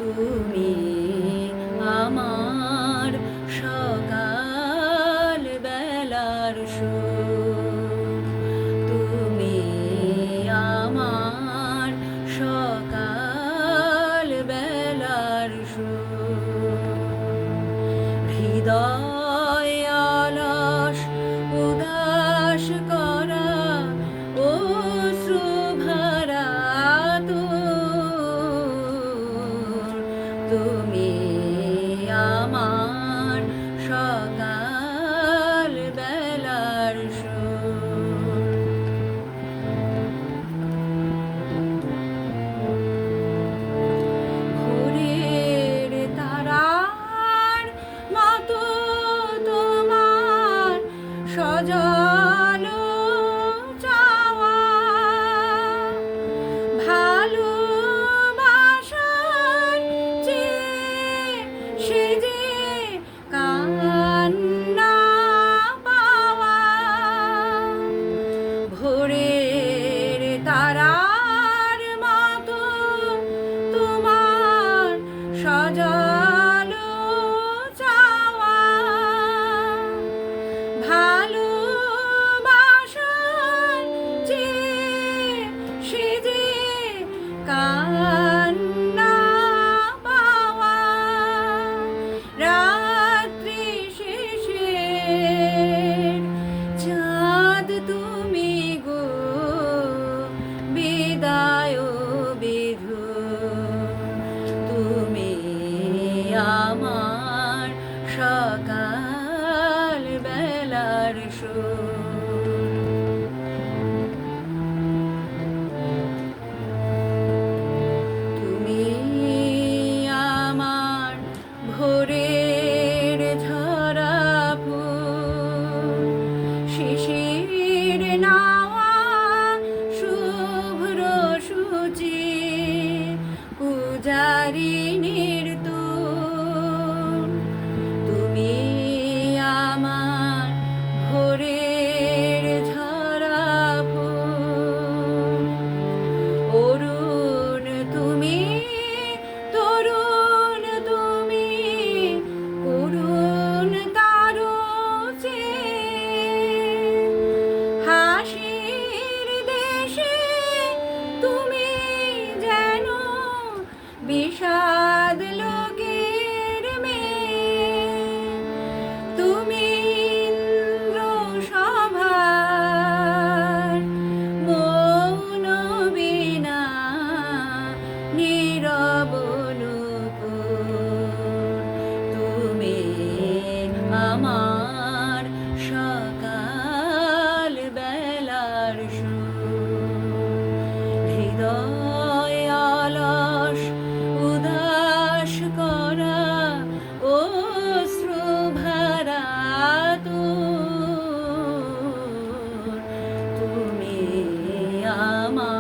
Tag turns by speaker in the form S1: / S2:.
S1: তুমি আমার সকাল বেলার সুর, তুমি আমার সকাল বেলার সুর। হৃদয় অলস উদাস করা অশ্রু ভরা তুমি আমার সকাল বেলার সুর। ভোরের তারার মতো তোমার সজল চাওয়া, ভালোবাসার চেয়ে সে যে কান্না পাওয়া। ভোরের তারার মতো তোমার সজল চাওয়া, ভালোবাসার চেয়ে সে যে কান্না পাওয়া। রাত্রি শেষের চাঁদ তুমি গো, বিদায় বিধু, তুমি আমার সকাল বেলার সুর। তুমি আমার ভোরের ঝরা ফুল, শিশির নাওয়া শুভ্র সূচি, পূজারিনীর তুল। তুমি আমার ভোরের ঝরা ফুল, অরুণ তুমি, তরুণ তুমি, করুণ তারো চেয়ে। হাসির দেশে তুমি যেন বিষাদ লোকের মেয়ে। তুমি ইন্দ্র সভার মৌন বীণা, নীরব নূপুর। তুমি আমার সকাল বেলার সুর। হৃদয় অলস উদাস করা অশ্রু ভরা তুমি আমার